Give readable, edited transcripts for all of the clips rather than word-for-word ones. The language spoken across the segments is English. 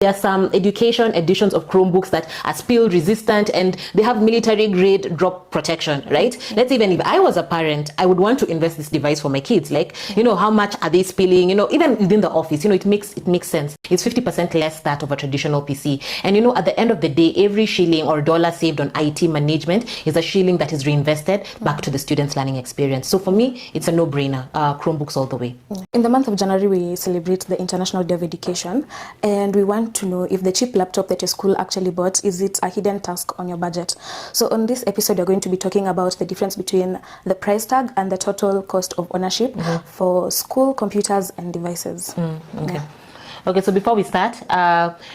There are some education editions of Chromebooks that are spill resistant and they have military grade drop protection, right? Let's even if I was a parent, I would want to invest this device for my kids. Like, how much are they spilling? Even within the office, it makes sense. It's 50% less that of a traditional PC. And at the end of the day, every shilling or dollar saved on IT management is a shilling that is reinvested back to the students' learning experience. So for me, it's a no-brainer. Chromebooks all the way. In the month of January, we celebrate the International Day of Education, and we want to know if the cheap laptop that your school actually bought, is it a hidden task on your budget? So on this episode, we're going to be talking about the difference between the price tag and the total cost of ownership for school computers and devices. Okay. Yeah. Okay, so before we start,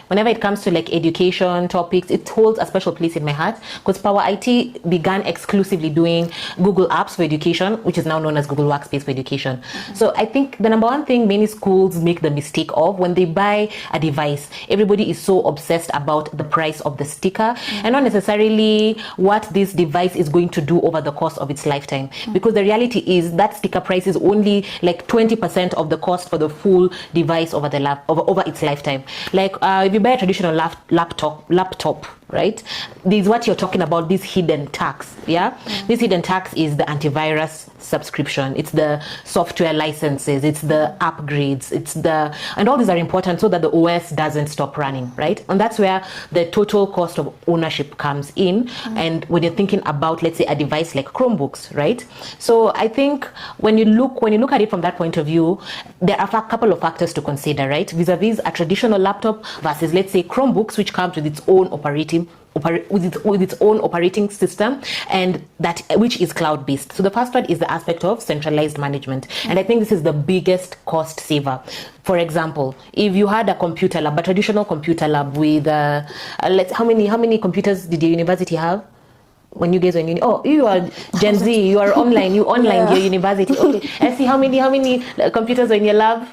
whenever it comes to like education topics, it holds a special place in my heart because Power IT began exclusively doing Google Apps for education, which is now known as Google Workspace for education. So I think the number one thing many schools make the mistake of when they buy a device, everybody is so obsessed about the price of the sticker and not necessarily what this device is going to do over the course of its lifetime. Because the reality is that sticker price is only like 20% of the cost for the full device over its lifetime. Like if you buy a traditional laptop, right? This is what you're talking about, this hidden tax. This hidden tax is the antivirus subscription, it's the software licenses, it's the upgrades, and all these are important so that the OS doesn't stop running, right? And that's where the total cost of ownership comes in. And when you're thinking about, let's say, a device like Chromebooks, right? So I think when you look at it from that point of view, there are a couple of factors to consider, right? Vis-a-vis a traditional laptop versus, let's say, Chromebooks, which comes with its own with its own operating system, and which is cloud-based. So the first one is the aspect of centralized management, and I think this is the biggest cost saver. For example, if you had a computer lab, a traditional computer lab with how many computers did your university have? When you guys were in uni? Oh, you are Gen Z, you are online, your university. Okay, I see how many computers were in your lab?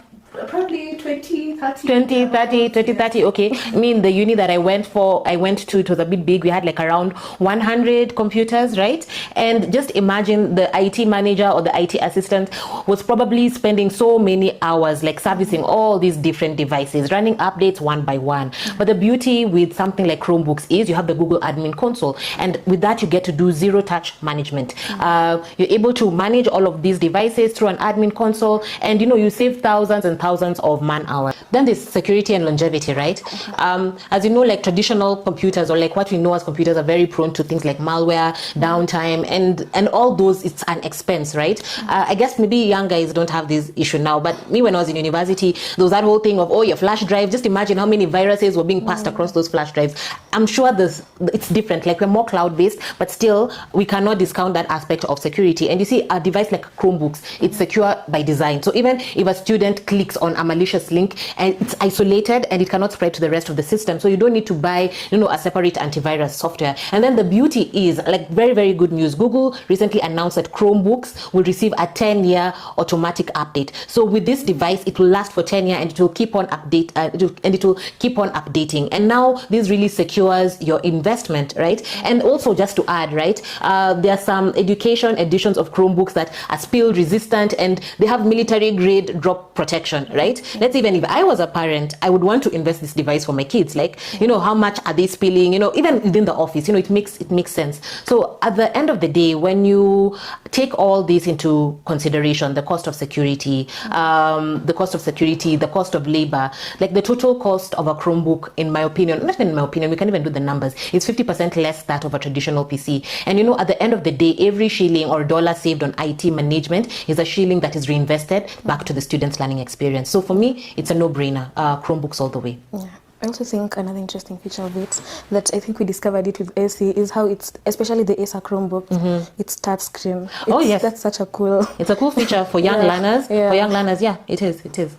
Probably 20, 30. Okay. I mean, the uni that I went to, it was a bit big. We had like around 100 computers, right? And just imagine the IT manager or the IT assistant was probably spending so many hours like servicing all these different devices, running updates one by one. But the beauty with something like Chromebooks is you have the Google admin console, and with that you get to do zero touch management. You're able to manage all of these devices through an admin console, and you save thousands and thousands of man hours. Then there's security and longevity, right? As you know, like traditional computers, or like what we know as computers, are very prone to things like malware, downtime, and all those. It's an expense, right? I guess maybe young guys don't have this issue now, but me, when I was in university, there was that whole thing of, your flash drive. Just imagine how many viruses were being passed across those flash drives. I'm sure it's different. Like, we're more cloud-based, but still we cannot discount that aspect of security. And you see, a device like Chromebooks, it's secure by design. So even if a student clicks on a malicious link, and it's isolated and it cannot spread to the rest of the system, so you don't need to buy a separate antivirus software. And then the beauty is, like, very, very good news, Google recently announced that Chromebooks will receive a 10-year automatic update. So with this device, it will last for 10 years and it will keep on updating. And now this really secures your investment, right? And also, just to add, right, there are some education editions of Chromebooks that are spill resistant and they have military grade drop protection, right? Let's even if I was a parent, I would want to invest this device for my kids. Like, how much are they spilling? Even within the office, it makes sense. So at the end of the day, when you take all this into consideration, the cost of security, the cost of labor, like the total cost of a Chromebook, in my opinion, not even in my opinion, we can even do the numbers, it's 50% less that of a traditional PC. And at the end of the day, every shilling or dollar saved on IT management is a shilling that is reinvested back to the students' learning experience. So for me, it's a no-brainer. Chromebooks all the way. Yeah. I also think another interesting feature of it that I think we discovered it with AC is how it's, especially the Acer Chromebook, it's touch screen. Oh yes, that's such a cool. It's a cool feature for young learners. Yeah. For young learners, yeah, it is.